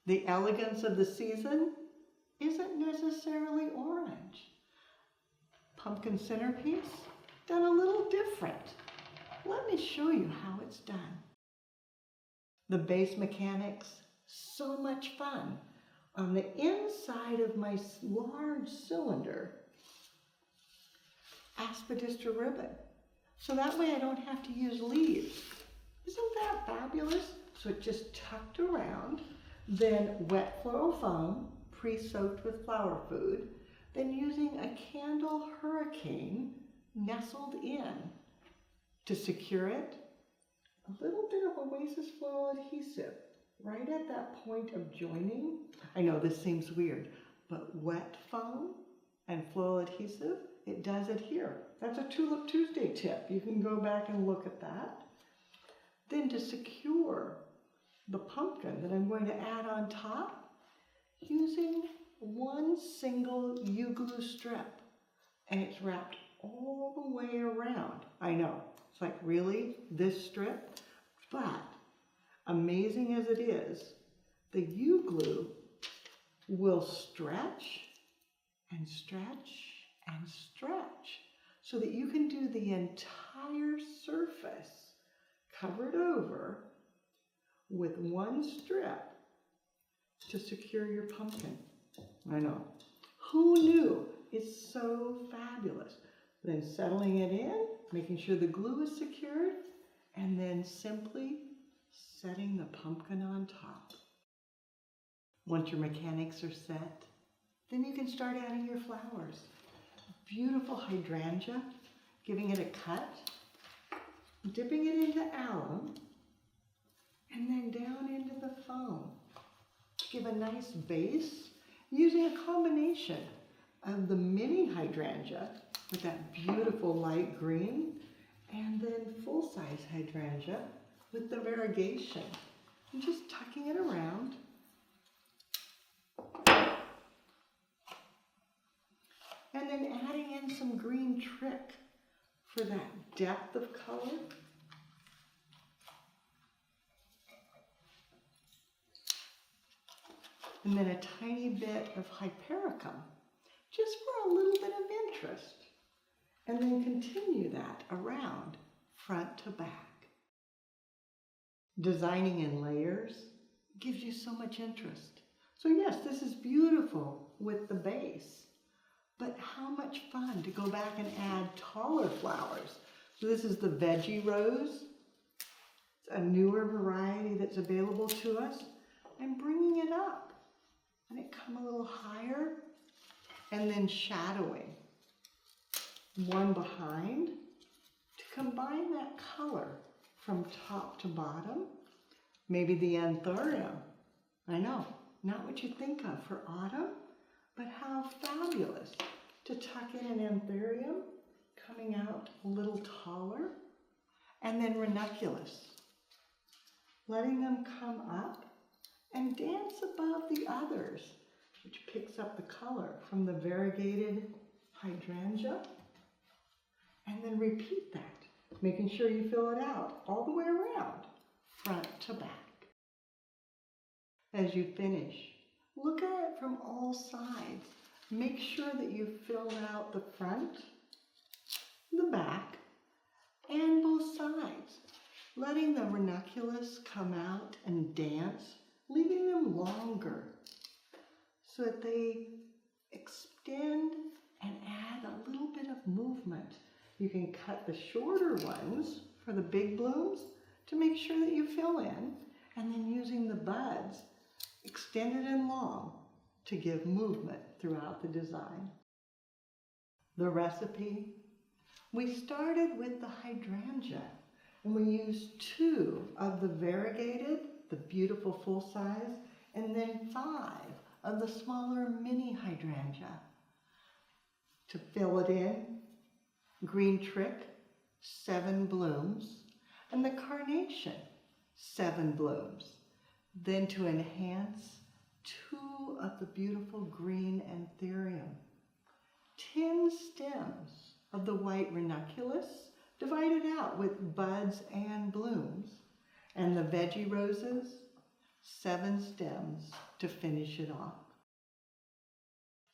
The elegance of the season isn't necessarily orange. Pumpkin centerpiece, done a little different. Let me show you how it's done. The base mechanics, so much fun. On the inside of my large cylinder, aspidistra ribbon. So that way I don't have to use leaves. Isn't that fabulous? So it just tucked around, then wet floral foam, pre-soaked with flower food, then using a candle hurricane nestled in to secure it, a little bit of Oasis floral adhesive right at that point of joining. I know this seems weird, but wet foam and floral adhesive, it does adhere. That's a Tulip Tuesday tip. You can go back and look at that. Then to secure the pumpkin that I'm going to add on top, using one single U-glue strip, and it's wrapped all the way around. I know, it's like, really, this strip? But amazing as it is, the U-glue will stretch and stretch and stretch so that you can do the entire surface covered over with one strip to secure your pumpkin. I know. Who knew? It's so fabulous. Then settling it in, making sure the glue is secured, and then simply setting the pumpkin on top. Once your mechanics are set, then you can start adding your flowers. Beautiful hydrangea, giving it a cut, dipping it into alum, and then down into the foam to give a nice base, using a combination of the mini hydrangea with that beautiful light green, and then full-size hydrangea with the variegation, and just tucking it around. And then adding in some green trick for that depth of color. And then a tiny bit of hypericum, just for a little bit of interest. And then continue that around, front to back. Designing in layers gives you so much interest. So yes, this is beautiful with the base, but how much fun to go back and add taller flowers. So this is the veggie rose. It's a newer variety that's available to us. I'm bringing it up and it come a little higher, and then shadowing one behind to combine that color from top to bottom. Maybe the anthurium. I know, not what you think of for autumn, but how fabulous to tuck in an anthurium coming out a little taller, and then ranunculus, letting them come up and dance above the others, which picks up the color from the variegated hydrangea, and then repeat that, making sure you fill it out all the way around, front to back. As you finish, look at it from all sides. Make sure that you fill out the front, the back, and both sides, letting the ranunculus come out and dance, leaving them longer so that they extend and add a little bit of movement. You can cut the shorter ones for the big blooms to make sure that you fill in, and then using the buds, extended and long, to give movement throughout the design. The recipe, we started with the hydrangea, and we used 2 of the variegated, the beautiful full size, and then 5 of the smaller mini hydrangea. To fill it in, green trick, 7 blooms, and the carnation, 7 blooms. Then to enhance, 2 of the beautiful green anthurium, 10 stems of the white ranunculus, divided out with buds and blooms, and the veggie roses, 7 stems to finish it off.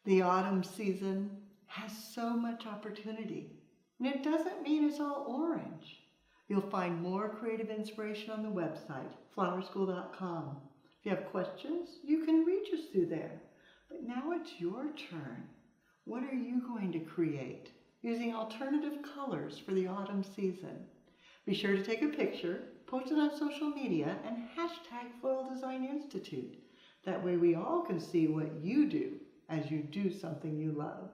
The autumn season has so much opportunity, and it doesn't mean it's all orange. You'll find more creative inspiration on the website, flowerschool.com. If you have questions, you can reach us through there. But now it's your turn. What are you going to create using alternative colors for the autumn season? Be sure to take a picture, post it on social media, and hashtag Floral Design Institute. That way we all can see what you do as you do something you love.